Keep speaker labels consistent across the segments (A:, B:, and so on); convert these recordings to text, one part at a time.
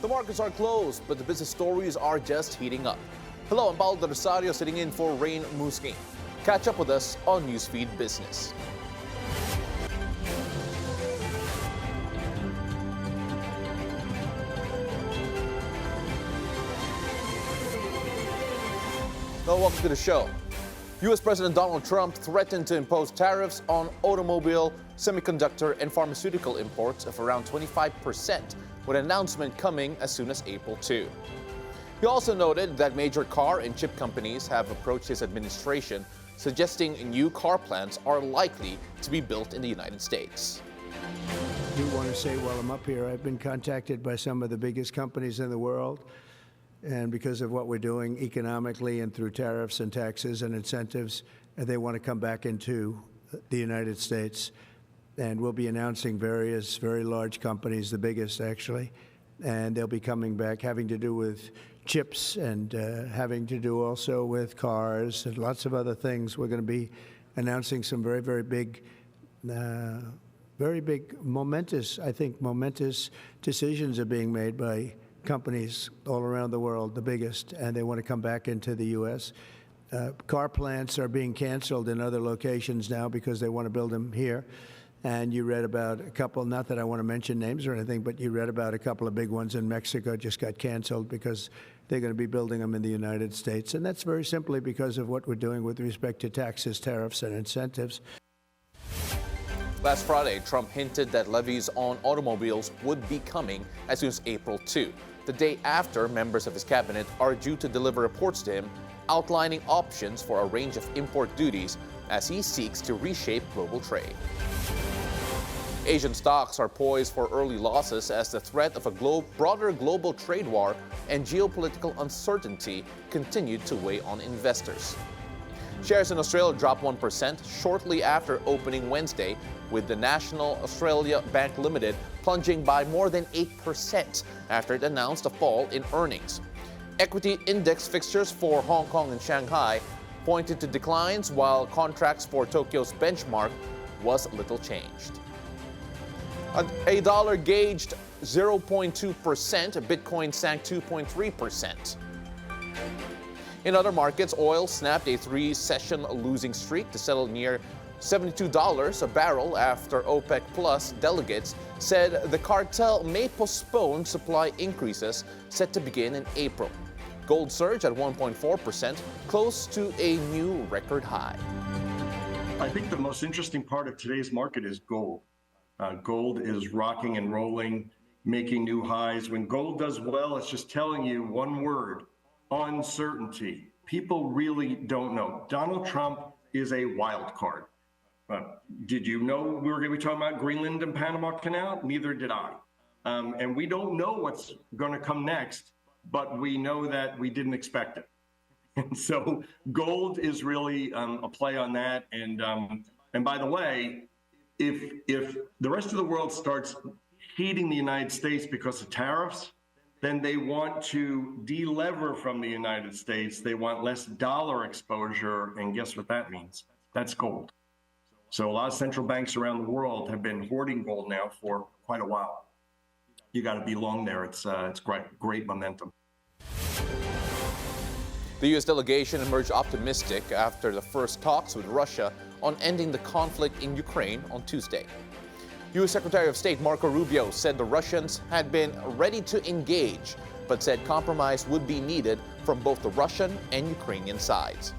A: The markets are closed, but the business stories are just heating up. Hello, I'm Paolo del Rosario sitting in for Rain Musking. Catch up with us on Newsfeed Business. Hello, welcome to the show. U.S. President Donald Trump threatened to impose tariffs on automobile, semiconductor, and pharmaceutical imports of around 25%, with an announcement coming as soon as April 2. He also noted that major car and chip companies have approached his administration, suggesting new car plants are likely to be built in the United States.
B: I do want to say while I'm up here, I've been contacted by some of the biggest companies in the world. And because of what we're doing economically and through tariffs and taxes and incentives, they want to come back into the United States. And we'll be announcing various very large companies, the biggest actually, and they'll be coming back, having to do with chips and having to do also with cars and lots of other things. We're going to be announcing some very, very big, momentous decisions are being made by companies all around the world, the biggest, and they want to come back into the U.S. Car plants are being canceled in other locations now because they want to build them here. And you read about a couple, not that I want to mention names or anything, but you read about a couple of big ones in Mexico just got canceled because they're going to be building them in the United States. And that's very simply because of what we're doing with respect to taxes, tariffs, and incentives.
A: Last Friday, Trump hinted that levies on automobiles would be coming as soon as April 2. The day after, members of his cabinet are due to deliver reports to him outlining options for a range of import duties as he seeks to reshape global trade. Asian stocks are poised for early losses as the threat of a broader global trade war and geopolitical uncertainty continued to weigh on investors. Shares in Australia dropped 1% shortly after opening Wednesday, with the National Australia Bank Limited plunging by more than 8% after it announced a fall in earnings. Equity index fixtures for Hong Kong and Shanghai pointed to declines, while contracts for Tokyo's benchmark was little changed. A dollar gauged 0.2%, Bitcoin sank 2.3%. In other markets, oil snapped a three-session losing streak to settle near $72 a barrel after OPEC Plus delegates said the cartel may postpone supply increases set to begin in April. Gold surged at 1.4%, close to a new record high.
C: I think the most interesting part of today's market is gold. Gold is rocking and rolling, making new highs. When gold does well, it's just telling you one word: uncertainty. People really don't know. Donald Trump is a wild card. Did you know we were going to be talking about Greenland and Panama Canal? Neither did I. And we don't know what's going to come next, but we know that we didn't expect it. And so gold is really a play on that. And by the way, if the rest of the world starts heeding the United States because of tariffs, then they want to delever from the United States. They want less dollar exposure. And guess what that means? That's gold. So a lot of central banks around the world have been hoarding gold now for quite a while. You got to be long there. It's great momentum.
A: The U.S. delegation emerged optimistic after the first talks with Russia on ending the conflict in Ukraine on Tuesday. U.S. Secretary of State Marco Rubio said the Russians had been ready to engage, but said compromise would be needed from both the Russian and Ukrainian sides.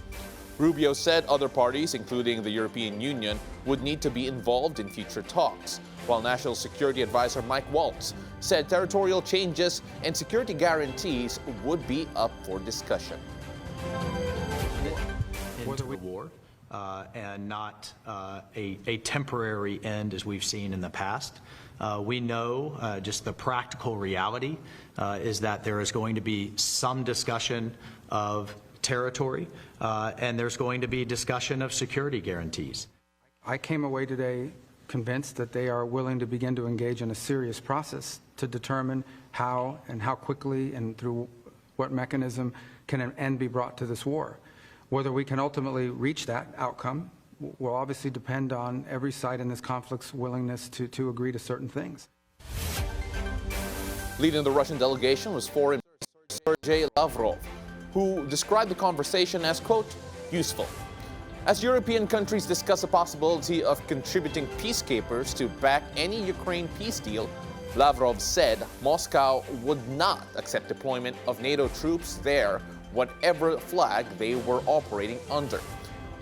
A: Rubio said other parties, including the European Union, would need to be involved in future talks, while National Security Advisor Mike Waltz said territorial changes and security guarantees would be up for discussion.
D: Into the war and not a temporary end as we've seen in the past. We know just the practical reality is that there is going to be some discussion of territory and there's going to be discussion of security guarantees.
E: I came away today convinced that they are willing to begin to engage in a serious process to determine how and how quickly and through what mechanism can an end be brought to this war. Whether we can ultimately reach that outcome will obviously depend on every side in this conflict's willingness to agree to certain things.
A: Leading the Russian delegation was Foreign Minister Sergei Lavrov, who described the conversation as, quote, useful. As European countries discuss the possibility of contributing peacekeepers to back any Ukraine peace deal, Lavrov said Moscow would not accept deployment of NATO troops there, whatever flag they were operating under.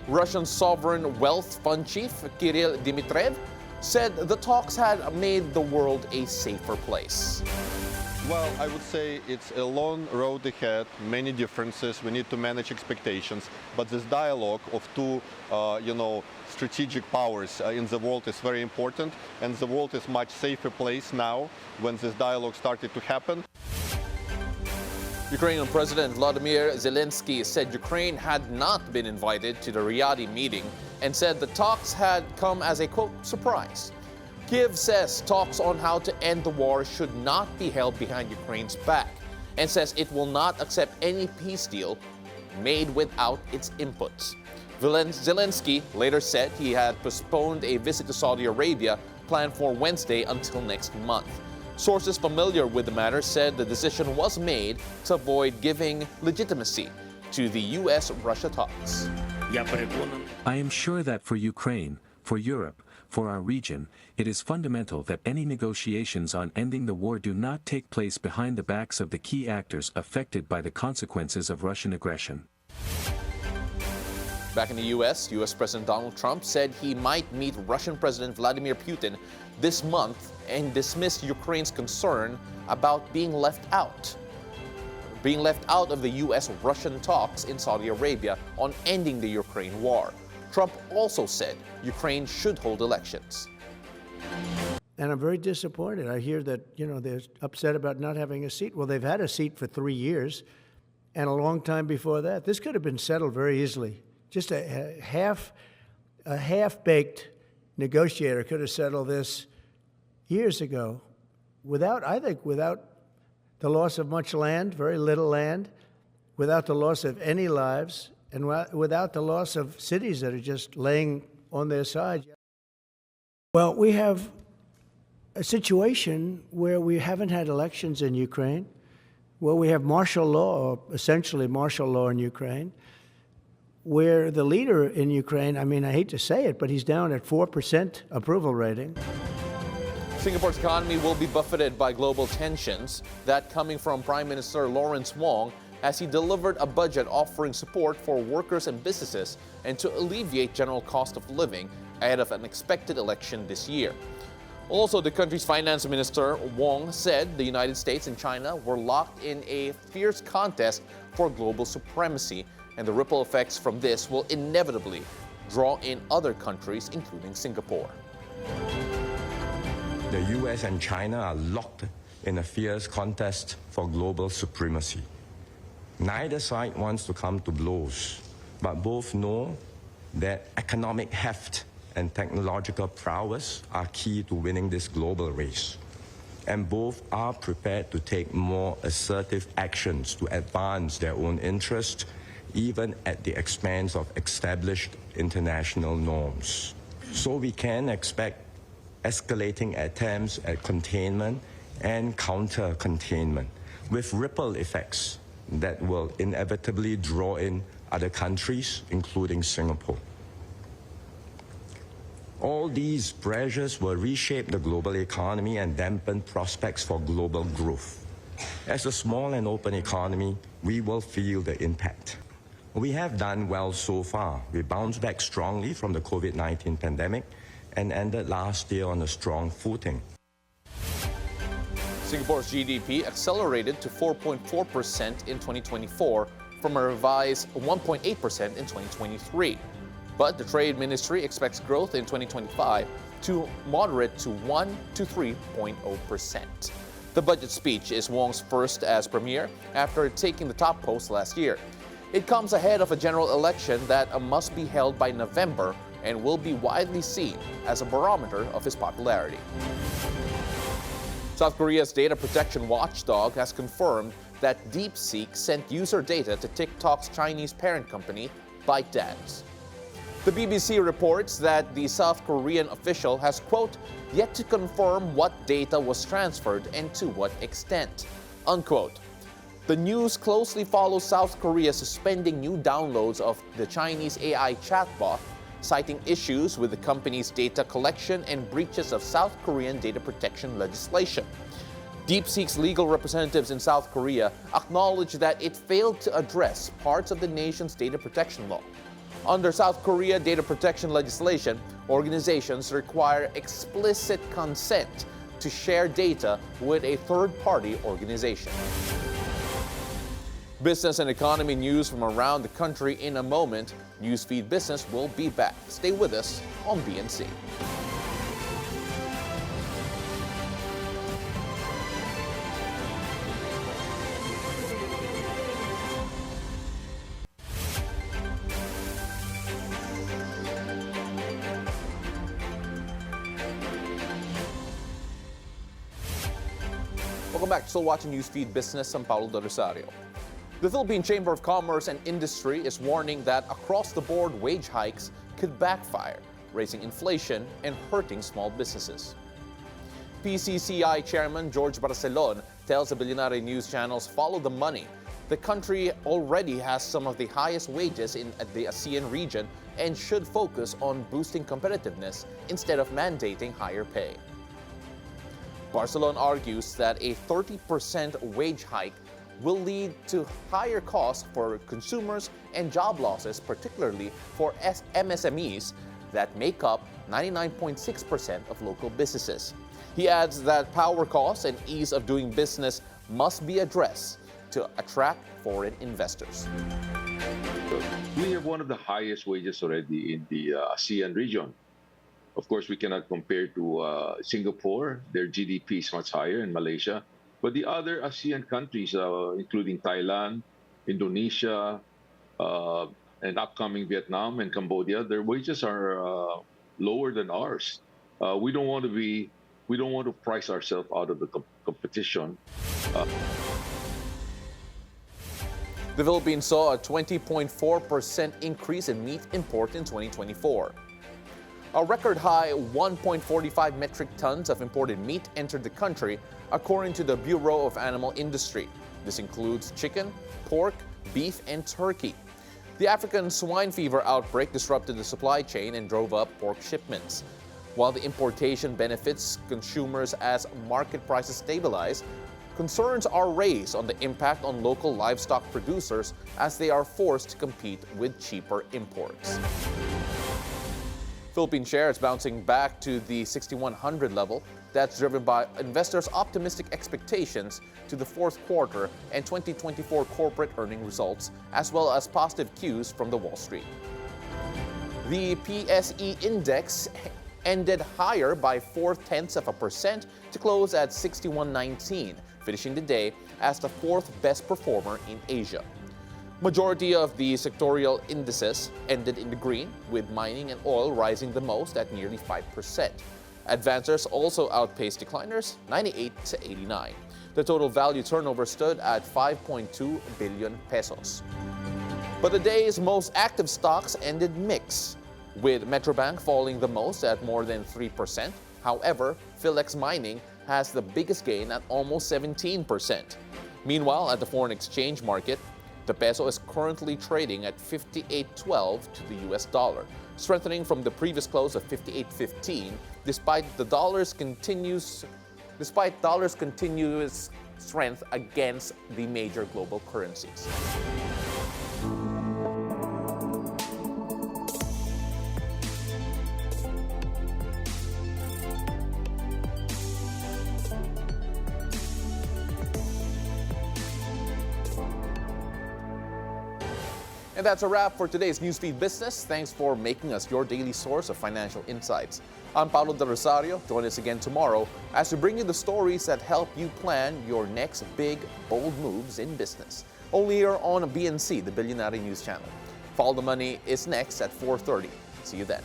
A: Russian Sovereign Wealth Fund Chief Kirill Dmitriev said the talks had made the world a safer place.
F: Well, I would say it's a long road ahead, many differences. We need to manage expectations. But this dialogue of two, strategic powers in the world is very important. And the world is a much safer place now when this dialogue started to happen.
A: Ukrainian President Vladimir Zelensky said Ukraine had not been invited to the Riyadh meeting and said the talks had come as a, quote, surprise. Kiev says talks on how to end the war should not be held behind Ukraine's back and says it will not accept any peace deal made without its inputs. Zelensky later said he had postponed a visit to Saudi Arabia planned for Wednesday until next month. Sources familiar with the matter said the decision was made to avoid giving legitimacy to the U.S.-Russia talks.
G: I am sure that for Ukraine, for Europe, for our region, it is fundamental that any negotiations on ending the war do not take place behind the backs of the key actors affected by the consequences of Russian aggression.
A: Back in the U.S. President Donald Trump said he might meet Russian President Vladimir Putin this month and dismissed Ukraine's concern about being left out of the U.S.-Russian talks in Saudi Arabia on ending the Ukraine war. Trump also said Ukraine should hold elections.
B: And I'm very disappointed. I hear that, they're upset about not having a seat. Well, they've had a seat for 3 years and a long time before that. This could have been settled very easily. Just a half-baked negotiator could have settled this years ago without the loss of much land, very little land, without the loss of any lives, and without the loss of cities that are just laying on their side. Well, we have a situation where we haven't had elections in Ukraine, where we have martial law, or essentially martial law in Ukraine, where the leader in Ukraine, I hate to say it, but he's down at 4% approval rating.
A: Singapore's economy will be buffeted by global tensions, that coming from Prime Minister Lawrence Wong as he delivered a budget offering support for workers and businesses and to alleviate general cost of living ahead of an expected election this year. Also, the country's finance minister, Wong, said the United States and China were locked in a fierce contest for global supremacy, and the ripple effects from this will inevitably draw in other countries, including Singapore.
H: The US and China are locked in a fierce contest for global supremacy. Neither side wants to come to blows, but both know that economic heft and technological prowess are key to winning this global race. And both are prepared to take more assertive actions to advance their own interest, even at the expense of established international norms. So we can expect escalating attempts at containment and counter-containment with ripple effects that will inevitably draw in other countries, including Singapore. All these pressures will reshape the global economy and dampen prospects for global growth. As a small and open economy, we will feel the impact. We have done well so far. We bounced back strongly from the COVID-19 pandemic and ended last year on a strong footing.
A: Singapore's GDP accelerated to 4.4% in 2024 from a revised 1.8% in 2023. But the Trade Ministry expects growth in 2025 to moderate to 1 to 3.0%. The budget speech is Wong's first as premier after taking the top post last year. It comes ahead of a general election that must be held by November and will be widely seen as a barometer of his popularity. South Korea's data protection watchdog has confirmed that DeepSeek sent user data to TikTok's Chinese parent company, ByteDance. The BBC reports that the South Korean official has, quote, yet to confirm what data was transferred and to what extent, unquote. The news closely follows South Korea suspending new downloads of the Chinese AI chatbot, citing issues with the company's data collection and breaches of South Korean data protection legislation. DeepSeek's legal representatives in South Korea acknowledge that it failed to address parts of the nation's data protection law. Under South Korea data protection legislation, organizations require explicit consent to share data with a third-party organization. Business and economy news from around the country in a moment. Newsfeed Business will be back. Stay with us on BNC. Welcome back. Still watching Newsfeed Business. I'm Paolo del Rosario. The Philippine Chamber of Commerce and Industry is warning that across-the-board wage hikes could backfire, raising inflation and hurting small businesses. PCCI Chairman George Barcelon tells the Bilyonaryo news channels follow the money. The country already has some of the highest wages in the ASEAN region and should focus on boosting competitiveness instead of mandating higher pay. Barcelon argues that a 30% wage hike will lead to higher costs for consumers and job losses, particularly for MSMEs that make up 99.6% of local businesses. He adds that power costs and ease of doing business must be addressed to attract foreign investors.
I: We have one of the highest wages already in the ASEAN region. Of course, we cannot compare to Singapore. Their GDP is much higher, in Malaysia. But the other ASEAN countries, including Thailand, Indonesia, and upcoming Vietnam and Cambodia, their wages are lower than ours. We don't want to price ourselves out of the competition.
A: The Philippines saw a 20.4% increase in meat import in 2024. A record high 1.45 metric tons of imported meat entered the country, according to the Bureau of Animal Industry. This includes chicken, pork, beef, and turkey. The African swine fever outbreak disrupted the supply chain and drove up pork shipments. While the importation benefits consumers as market prices stabilize, concerns are raised on the impact on local livestock producers as they are forced to compete with cheaper imports. Philippine shares bouncing back to the 6,100 level. That's driven by investors' optimistic expectations to the fourth quarter and 2024 corporate earning results, as well as positive cues from the Wall Street. The PSE index ended higher by 0.4% to close at 6119, finishing the day as the fourth best performer in Asia. Majority of the sectorial indices ended in the green, with mining and oil rising the most at nearly 5%. Advancers also outpaced decliners, 98 to 89. The total value turnover stood at 5.2 billion pesos. But the day's most active stocks ended mixed, with Metrobank falling the most at more than 3%. However, Philex Mining has the biggest gain at almost 17%. Meanwhile, at the foreign exchange market, the peso is currently trading at 58.12 to the US dollar, strengthening from the previous close of 58.15 despite dollar's continuous strength against the major global currencies. And that's a wrap for today's Newsfeed Business. Thanks for making us your daily source of financial insights. I'm Paolo del Rosario. Join us again tomorrow as we bring you the stories that help you plan your next big, bold moves in business. Only here on BNC, the Bilyonaryo News Channel. Follow the Money is next at 4:30. See you then.